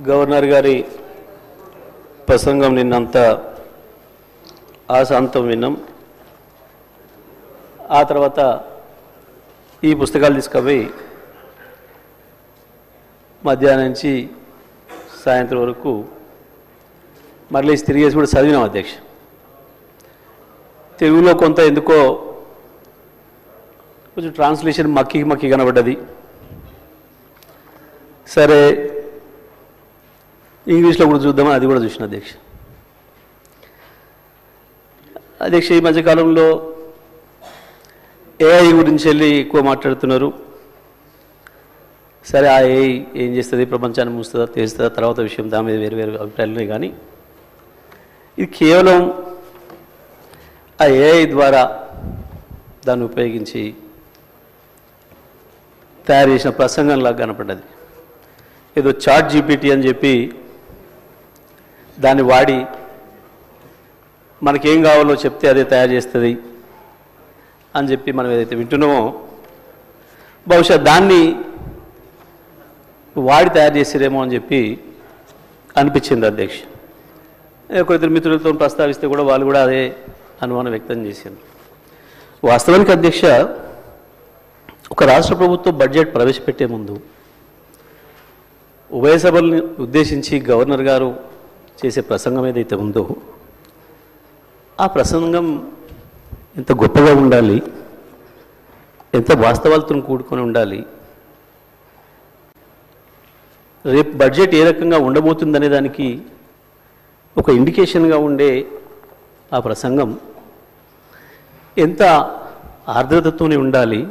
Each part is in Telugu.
గవర్నర్ గారి ప్రసంగం నిన్నంతా ఆశాంతం విన్నాం. ఆ తర్వాత ఈ పుస్తకాలు తీసుకుపోయి మధ్యాహ్నం నుంచి సాయంత్రం వరకు మళ్ళీ తిరిగేసి కూడా చదివినాం అధ్యక్ష. తెలుగులో కొంత ఎందుకో కొంచెం ట్రాన్స్లేషన్ మక్కి కనబడ్డది. సరే ఇంగ్లీష్లో కూడా చూద్దామని అది కూడా చూసిన అధ్యక్ష. ఈ మధ్యకాలంలో ఏఐ గురించి వెళ్ళి ఎక్కువ మాట్లాడుతున్నారు. సరే ఆ ఏఐ ఏం చేస్తుంది, ప్రపంచాన్ని మూస్తుందా తెలుస్తుందా తర్వాత విషయం, దాని మీద వేరు వేరు అభిప్రాయాలు ఉన్నాయి. కానీ ఇది కేవలం ఆ ఏఐ ద్వారా దాన్ని ఉపయోగించి తయారు చేసిన ప్రసంగంలాగా కనపడ్డది. ఏదో చాట్ జీపీటీ అని చెప్పి దాన్ని వాడి మనకేం కావాలో చెప్తే అదే తయారు చేస్తుంది అని చెప్పి మనం ఏదైతే వింటున్నామో బహుశా దాన్ని వాడి తయారు చేసిరేమో అని చెప్పి అనిపించింది అధ్యక్ష. ఇద్దరు మిత్రులతో ప్రస్తావిస్తే కూడా వాళ్ళు కూడా అదే అనుమానం వ్యక్తం చేశారు. వాస్తవానికి అధ్యక్ష, ఒక రాష్ట్ర ప్రభుత్వం బడ్జెట్ ప్రవేశపెట్టే ముందు ఉభయ సభల్ని ఉద్దేశించి గవర్నర్ గారు చేసే ప్రసంగం ఏదైతే ఉందో ఆ ప్రసంగం ఎంత గొప్పగా ఉండాలి, ఎంత వాస్తవాలతో కూడుకొని ఉండాలి, రేపు బడ్జెట్ ఏ రకంగా ఉండబోతుందనే దానికి ఒక ఇండికేషన్గా ఉండే ఆ ప్రసంగం ఎంత ఆర్ద్రతతోనే ఉండాలి,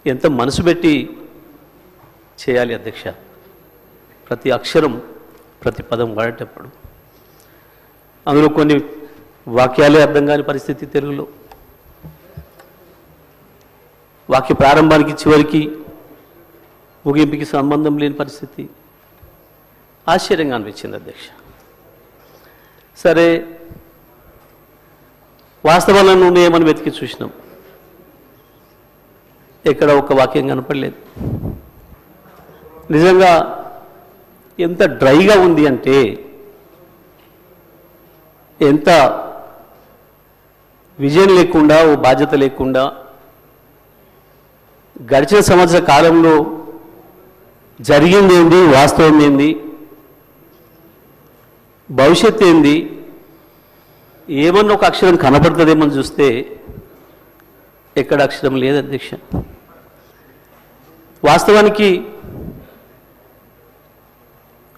ఎంత మనసు పెట్టి చేయాలి అధ్యక్ష. ప్రతి అక్షరం ప్రతి పదం వాడేటప్పుడు అందులో కొన్ని వాక్యాలే అర్థం కాని పరిస్థితి, తెలుగులో వాక్య ప్రారంభానికి చివరికి ముగింపుకి సంబంధం లేని పరిస్థితి ఆశ్చర్యంగా అనిపించింది అధ్యక్ష. సరే వాస్తవాల నుండి ఏమని వెతికి చూసినాం, ఎక్కడ ఒక వాక్యం కనపడలేదు. నిజంగా ఎంత డ్రైగా ఉంది అంటే, ఎంత విజయం లేకుండా, ఓ బాధ్యత లేకుండా గడిచిన సంవత్సర కాలంలో జరిగింది ఏంది, వాస్తవం ఏంది, భవిష్యత్తు ఏంది, ఏమన్నా ఒక అక్షరం కనపడుతుందేమని చూస్తే ఎక్కడ అక్షరం లేదు అధ్యక్ష. వాస్తవానికి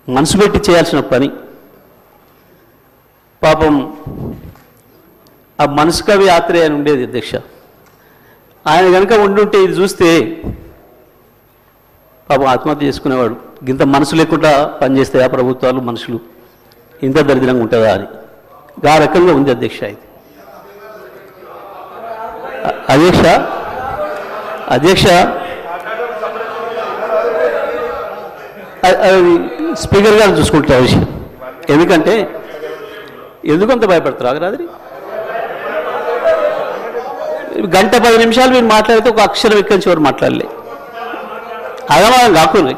మనసు పెట్టి చేయాల్సిన పని పాపం ఆ మనసు కవి ఆత్రేయ అని ఉండేది అధ్యక్ష. ఆయన కనుక ఉండుంటే ఇది చూస్తే పాపం ఆత్మహత్య చేసుకునేవాడు. ఇంత మనసు లేకుండా పనిచేస్తాయా ప్రభుత్వాలు, మనుషులు ఇంత దరిద్రంగా ఉంటుందా అని ఆ రకంగా ఉంది అధ్యక్ష. ఇది అధ్యక్ష స్పీకర్ గారు చూసుకుంటారు విషయం. ఎందుకంటే ఎందుకంత భయపడతారు ఆగరాది? గంట 10 నిమిషాలు మీరు మాట్లాడితే ఒక అక్షరం ఎక్కడి నుంచి ఎవరు మాట్లాడలే. అగమాగం కాకుండా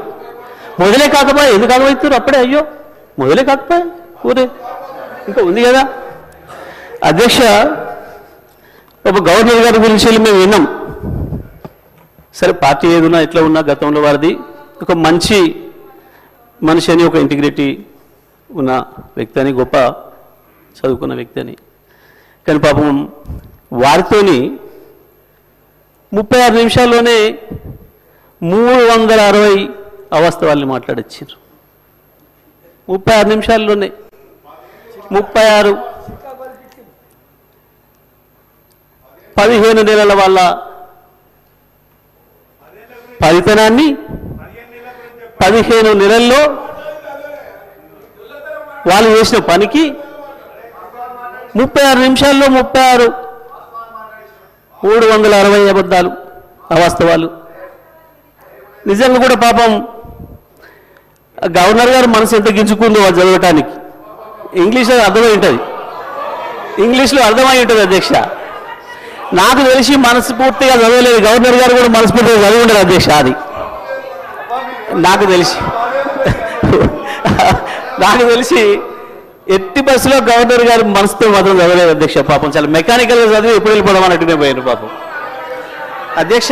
మొదలే కాకపోయా, ఎందుకు ఆగమవుతారు అప్పుడే? అయ్యో మొదలే కాకపోయా, ఊరే ఇంకా ఉంది కదా అధ్యక్ష. ఒక గవర్నర్ గారి గురించి మేము విన్నాం. సరే పార్టీ ఏదున్నా ఎట్లా ఉన్నా గతంలో వారిది ఒక మంచి మనిషి అని, ఒక ఇంటిగ్రిటీ ఉన్న వ్యక్తి అని, గొప్ప చదువుకున్న వ్యక్తి అని. కానీ పాపం వారితోని 36 నిమిషాల్లోనే 360 అవాస్తవాల్ని మాట్లాడొచ్చారు. 36 నిమిషాల్లోనే 36 15 నెలల వాళ్ళ ఫలితనాన్ని 15 నెలల్లో వాళ్ళు చేసిన పనికి 36 నిమిషాల్లో 360 అబద్ధాలు, అవాస్తవాలు. నిజంగా కూడా పాపం గవర్నర్ గారు మనసు ఎంత గింజుకుందో వాళ్ళు చదవటానికి. ఇంగ్లీష్లో అర్థమై ఉంటుంది, ఇంగ్లీష్లో అర్థమై ఉంటుంది అధ్యక్ష. నాకు తెలిసి మనస్ఫూర్తిగా చదవలేదు, గవర్నర్ గారు కూడా మనస్ఫూర్తిగా చదివి ఉండరు అధ్యక్ష. అది నాకు తెలిసి నాకు తెలిసి ఎట్టి బస్సులో గవర్నర్ గారు మనసుతో మాత్రం చదవలేదు అధ్యక్ష. పాపం చాలా మెకానికల్గా చదివి ఎప్పుడు వెళ్ళిపోవడం అన్నట్టునే పోయారు పాపం అధ్యక్ష.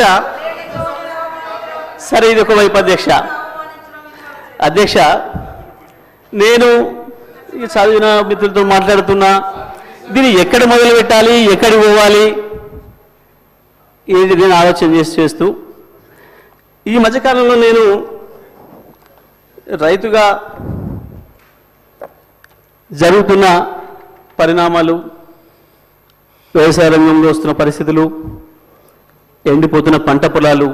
సరే, ఇది ఒకవైపు అధ్యక్ష. అధ్యక్ష, నేను చదివిన మిత్రులతో మాట్లాడుతున్నా, దీన్ని ఎక్కడ మొదలు పెట్టాలి, ఎక్కడికి పోవాలి, ఇది నేను ఆలోచన చేస్తూ ఈ మధ్యకాలంలో నేను రైతుగా జరుగుతున్న పరిణామాలు, వ్యవసాయ రంగంలో వస్తున్న పరిస్థితులు, ఎండిపోతున్న పంట పొలాలు,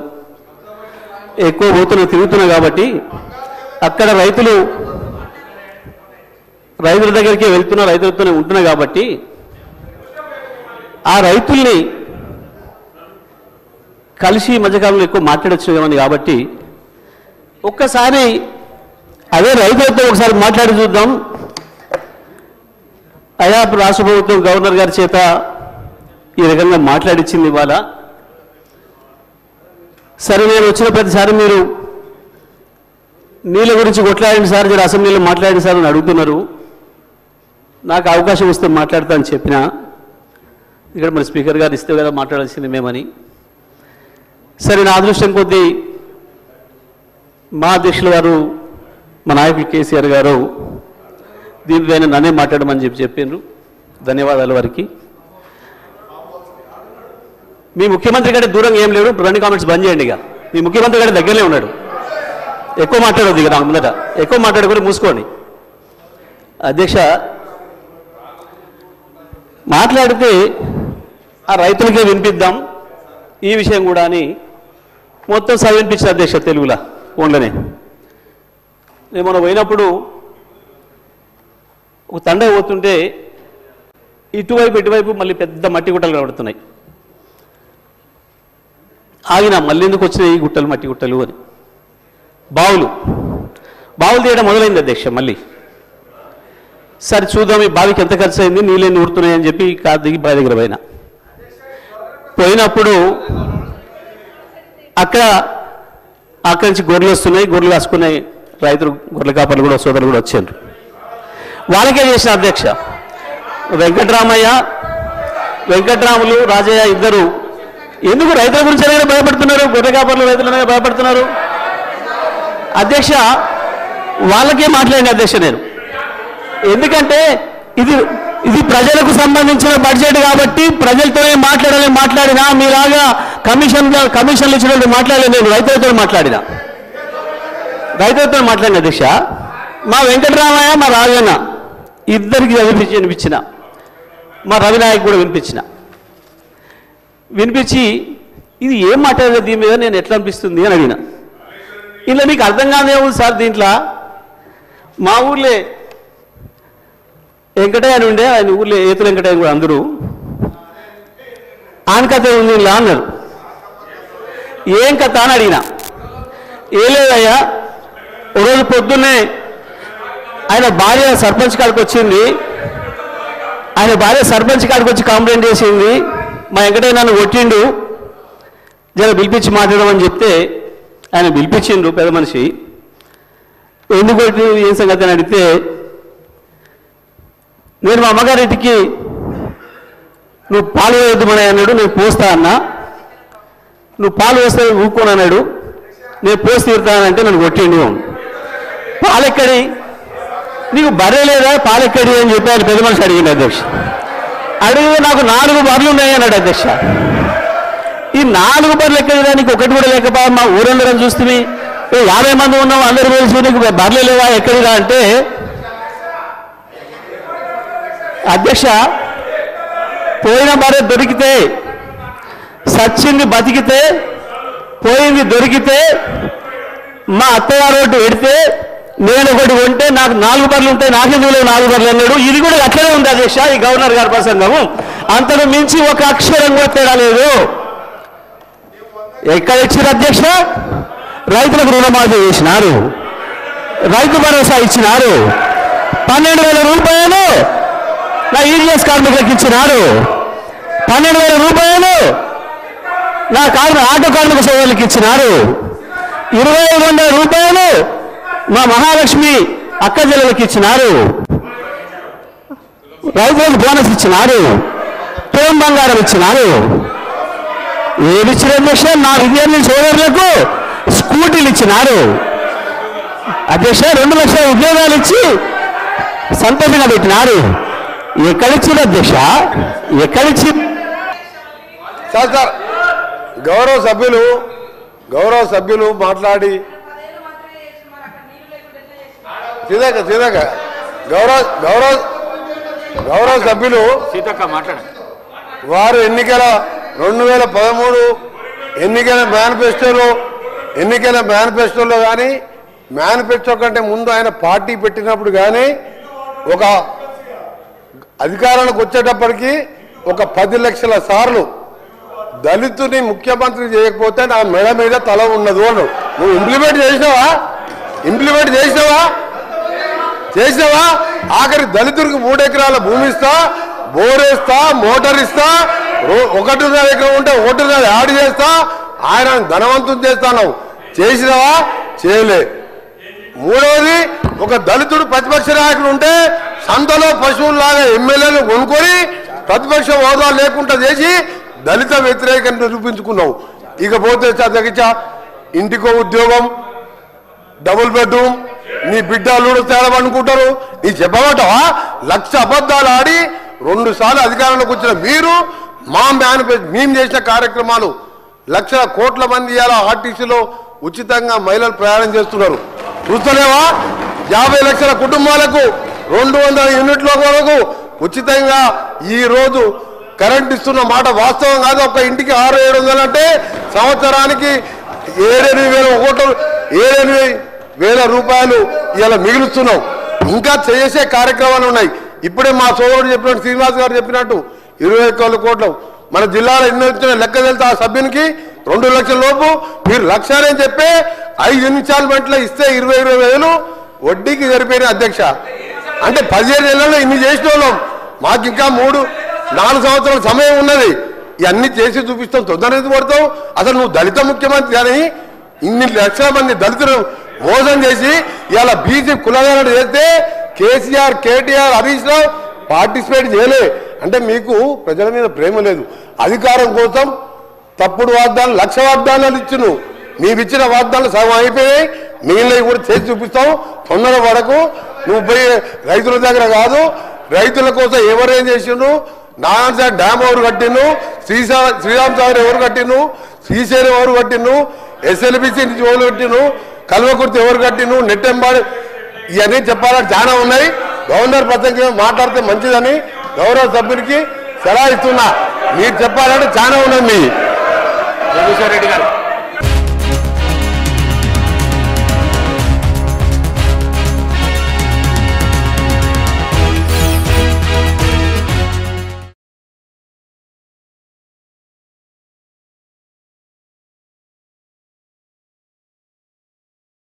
ఎక్కువ తిరుగుతున్నా కాబట్టి అక్కడ రైతుల దగ్గరికి వెళ్తున్నా, రైతులతోనే ఉంటున్నా కాబట్టి ఆ రైతుల్ని కలిసి మధ్యకాలంలో ఎక్కువ మాట్లాడొచ్చున్నామని కాబట్టి ఒక్కసారి అదే రైతులతో ఒకసారి మాట్లాడి చూద్దాం. అయా రాష్ట్ర ప్రభుత్వం గవర్నర్ గారి చేత ఈ రకంగా మాట్లాడించింది ఇవాళ. సరే, నేను వచ్చిన ప్రతిసారి మీరు నీళ్ళ గురించి కొట్లాడండి సార్, జర అసెంబ్లీలో మాట్లాడండి సార్ అని అడుగుతున్నారు. నాకు అవకాశం వస్తే మాట్లాడతా అని చెప్పిన, ఇక్కడ మన స్పీకర్ గారు ఇస్తే కదా మాట్లాడాల్సింది మేమని. సరే, నా అదృష్టం కొద్దీ మా అధ్యక్షుల వారు, మా నాయకులు కేసీఆర్ గారు దీనిపైన నన్నే మాట్లాడమని చెప్పిండ్రు. ధన్యవాదాలు వారికి. మీ ముఖ్యమంత్రి కంటే దూరంగా ఏం లేడు. రెండు కామెంట్స్ బంద్ చేయండి. ఇక మీ ముఖ్యమంత్రి కంటే దగ్గరనే ఉన్నాడు. ఎక్కువ మాట్లాడవద్దు. ఇక నాకు ముందట ఎక్కువ మాట్లాడుకొని మూసుకోండి. అధ్యక్ష, మాట్లాడితే ఆ రైతులకే వినిపిద్దాం ఈ విషయం కూడా అని మొత్తం వినిపించిన అధ్యక్ష తెలుగులో ఫోన్లోనే. నేను మనం పోయినప్పుడు ఒక తండ పోతుంటే ఇటువైపు మళ్ళీ పెద్ద మట్టి గుట్టలు కనబడుతున్నాయి. ఆగిన మళ్ళీ ఎందుకు వచ్చినాయి ఈ గుట్టలు, మట్టి గుట్టలు అని. బావులు తీయడం మొదలైంది అధ్యక్ష. మళ్ళీ సరే చూద్దాం ఈ బావికి ఎంత ఖర్చు అయింది, నీళ్ళని ఊరుతున్నాయని చెప్పి కారు దిగి బావి దగ్గర పోయినప్పుడు అక్కడి నుంచి గొర్రెలు వస్తున్నాయి. గొర్రెలు కాసుకున్నాయి రైతులు, గొర్రెల కాపర్లు కూడా, సోదరులు కూడా వచ్చారు. వాళ్ళకే చేసిన అధ్యక్ష. వెంకట్రాములు, రాజయ్య ఇద్దరు ఎందుకు రైతుల గురించి అనేది భయపడుతున్నారు, గొర్రె కాపర్లు రైతులనే భయపడుతున్నారు అధ్యక్ష. వాళ్ళకే మాట్లాడిన అధ్యక్ష నేను. ఎందుకంటే ఇది ప్రజలకు సంబంధించిన బడ్జెట్ కాబట్టి ప్రజలతోనే మాట్లాడినా మీలాగా కమిషన్లు ఇచ్చినట్టు మాట్లాడలేదు. నేను రైతులతో మాట్లాడిన అధ్యక్ష. మా వెంకటరామయ్య, మా రాజన్న ఇద్దరికి వినిపించిన, మా రవినాయక్ కూడా వినిపించి ఇది ఏం మాట్లాడలేదు, దీని మీద నేను ఎట్లా అనిపిస్తుంది అని అడిగిన. ఇలా మీకు అర్థం కాదే ఉంది సార్. దీంట్లో మా ఊర్లే వెంకటయ్య అని ఉండే, ఆయన ఊర్లో ఏతుల వెంకటయ్య కూడా అందరూ ఆన్ కథ ఉంది ఇలా అన్నారు. ఏం కథ అని అడిగిన. ఏ లేదయ్యా, ఒకరోజు పొద్దున్నే ఆయన భార్య సర్పంచ్ కాడికి వచ్చింది. ఆయన భార్య సర్పంచ్ కాడికి వచ్చి కంప్లైంట్ చేసింది, మా వెంకటయ్య నన్ను కొట్టిండు, జర పిలిపించి మాట్లాడమని చెప్తే ఆయన పిలిపించిండు పెద్ద మనిషి. ఎందుకు కొట్టి ఏం సంగతి అని అడిగితే, నేను మా అమ్మగారింటికి నువ్వు పాలు వేయొద్దుమని అన్నాడు, నేను పోస్తా అన్నా. నువ్వు పాలు వేస్తే ఊరుకోను అన్నాడు, నేను పోసి తీరుతానంటే నన్ను కొట్టిండు. పాలెక్కడి, నీకు బర్రె లేదా, పాలెక్కడి అని చెప్పి ఆయన పెద్ద మనిషి అడిగింది అధ్యక్ష. అడిగితే నాకు 4 బర్రెలు ఉన్నాయి అన్నాడు అధ్యక్ష. ఈ 4 బర్రెలు ఎక్కడిదా, నీకు ఒకటి కూడా లేకపోయా, మా ఊరందరం చూస్తే 50 మంది ఉన్నాం, అందరూ కలిసి నీకు బర్రెలు లేవా ఎక్కడిదా అంటే, అధ్యక్ష పోయిన బర్రె దొరికితే, సచ్చింది బతికితే, పోయింది దొరికితే, మా అత్తగారు ఒకటి పెడితే నేను ఒకటి కొంటే నాకు 4 బర్రెలు ఉంటాయి, నాకెందుకు 4 బర్రెలు అన్నాడు. ఇది కూడా అట్లనే ఉంది అధ్యక్ష ఈ గవర్నర్ గారి ప్రసంగము. అంతకు మించి ఒక అక్షరం కూడా తేడా లేదు. ఎక్కడ ఇచ్చారు అధ్యక్ష? రైతులకు రుణమాఫీ చేసినారు, రైతు భరోసా ఇచ్చినారు, 12,000 రూపాయలు నా ఈడీఎస్ కార్మికులకు ఇచ్చినారు, 12,000 రూపాయలు నా ఆటో కార్మిక సోదరులకు ఇచ్చినారు, 2,500 రూపాయలు మా మహాలక్ష్మి అక్క చెల్లెలకి ఇచ్చినారు, రైతులకు బోనస్ ఇచ్చినారు, తోం బంగారం ఇచ్చినారు. ఏమి ఇచ్చిన అధ్యక్ష? నా విద్యార్థి సోదరులకు స్కూటీలు ఇచ్చినారు అధ్యక్ష. 2 లక్షల ఉద్యోగాలు ఇచ్చి సంతోషంగా పెట్టినారు. ఎక్కడిచ్చిన అధ్యక్ష? ఎక్కడిచ్చి? సార్ గౌరవ సభ్యులు మాట్లాడి గౌరవ సభ్యులు వారు ఎన్నికల 2013 ఎన్నికల మేనిఫెస్టోలో కానీ మేనిఫెస్టో కంటే ముందు ఆయన పార్టీ పెట్టినప్పుడు కానీ ఒక అధికారానికి వచ్చేటప్పటికి ఒక 10 లక్షల సార్లు దళితుని ముఖ్యమంత్రి చేయకపోతే నా మెడ మీద తల ఉన్నది అన్నాడు. నువ్వు ఇంప్లిమెంట్ చేసినావా? ఆఖరి దళితుడికి 3 ఎకరాల భూమి ఇస్తా, బోరేస్తా, మోటార్ ఇస్తా, 1.5 ఎకరం ఉంటే 1.5 యాడ్ చేస్తా, ఆయన ధనవంతం చేస్తాను. చేసినావా? చేయలే. మూడవది, ఒక దళితుడు ప్రతిపక్ష నాయకుడు ఉంటే సంతలో పశువుల్లాగా ఎమ్మెల్యేలు కొనుక్కొని ప్రతిపక్ష హోదా లేకుండా చేసి దళిత వ్యతిరేకంగా నిరూపించుకున్నావు. ఇకపోతే తగ్గించ ఇంటికో ఉద్యోగం, డబుల్ బెడ్రూమ్, నీ బిడ్డలు తేలమనుకుంటారు. నీ చెప్పబట్టవా? 1,00,000 అబద్ధాలు ఆడి 2 సార్లు అధికారంలోకి వచ్చిన మీరు మేము చేసిన కార్యక్రమాలు లక్షల కోట్ల మంది ఇలా ఆర్టీసీలో ఉచితంగా మహిళలు ప్రయాణం చేస్తున్నారు. చూస్తలేవా? 50 లక్షల కుటుంబాలకు 200 యూనిట్ల వరకు ఉచితంగా ఈ రోజు కరెంట్ ఇస్తున్న మాట వాస్తవం కాదు. ఒక ఇంటికి 600-700 అంటే సంవత్సరానికి 7,000 రూపాయలు ఇలా మిగులుస్తున్నాం. ఇంకా చేసే కార్యక్రమాలు ఉన్నాయి. ఇప్పుడే మా సోదరుడు చెప్పినట్టు, శ్రీనివాస్ గారు చెప్పినట్టు 21 కోట్లు మన జిల్లాలో ఎన్ని వచ్చిన లెక్క వెళ్తే ఆ సభ్యునికి 2 లక్షల లోపు మీరు 1,00,000 అని చెప్పి 5 ఇన్స్టాల్మెంట్లో ఇస్తే 20,000 వడ్డీకి సరిపోయిన అధ్యక్ష. అంటే 15 నెలల్లో ఇన్ని చేసిన వాళ్ళం. మాకు ఇంకా 3-4 సంవత్సరాల సమయం ఉన్నది. ఇవన్నీ చేసి చూపిస్తాం. తొందరగా పడతాం. అసలు నువ్వు దళిత ముఖ్యమంత్రి అని ఇన్ని లక్షల మంది దళితులు మోసం చేసి ఇలా బీసీ కులగాలను చేస్తే కేసీఆర్, కేటీఆర్, హరీష్ రావు పార్టిసిపేట్ చేయలే. అంటే మీకు ప్రజల మీద ప్రేమ లేదు. అధికారం కోసం తప్పుడు వాగ్దానాలు, 1,00,000 వాగ్దానాలు ఇచ్చును. నీవిచ్చిన వాగ్దానాలు సగం అయిపోయాయి. మిగిలినవి కూడా చేసి చూపిస్తాం. తొందర వరకు నువ్వు పోయి రైతుల దగ్గర కాదు, రైతుల కోసం ఎవరేం చేసిండు, నారాయణ డ్యామ్ ఎవరు కట్టిండు, శ్రీరామ్ సాగర్ ఎవరు కట్టిండు, శ్రీశైలం ఎవరు కట్టిండు, SLBC నుంచి ఎవరు కట్టిండు, కల్వకుర్తి ఎవరు కట్టిండు, నెట్టెంబాడు, ఇవన్నీ చెప్పాలని చాలా ఉన్నాయి. గవర్నర్ ప్రసంగం మాట్లాడితే మంచిదని గౌరవ సభ్యునికి సలహా ఇస్తున్నా. మీరు చెప్పాలంటే చాలా ఉన్నాయి.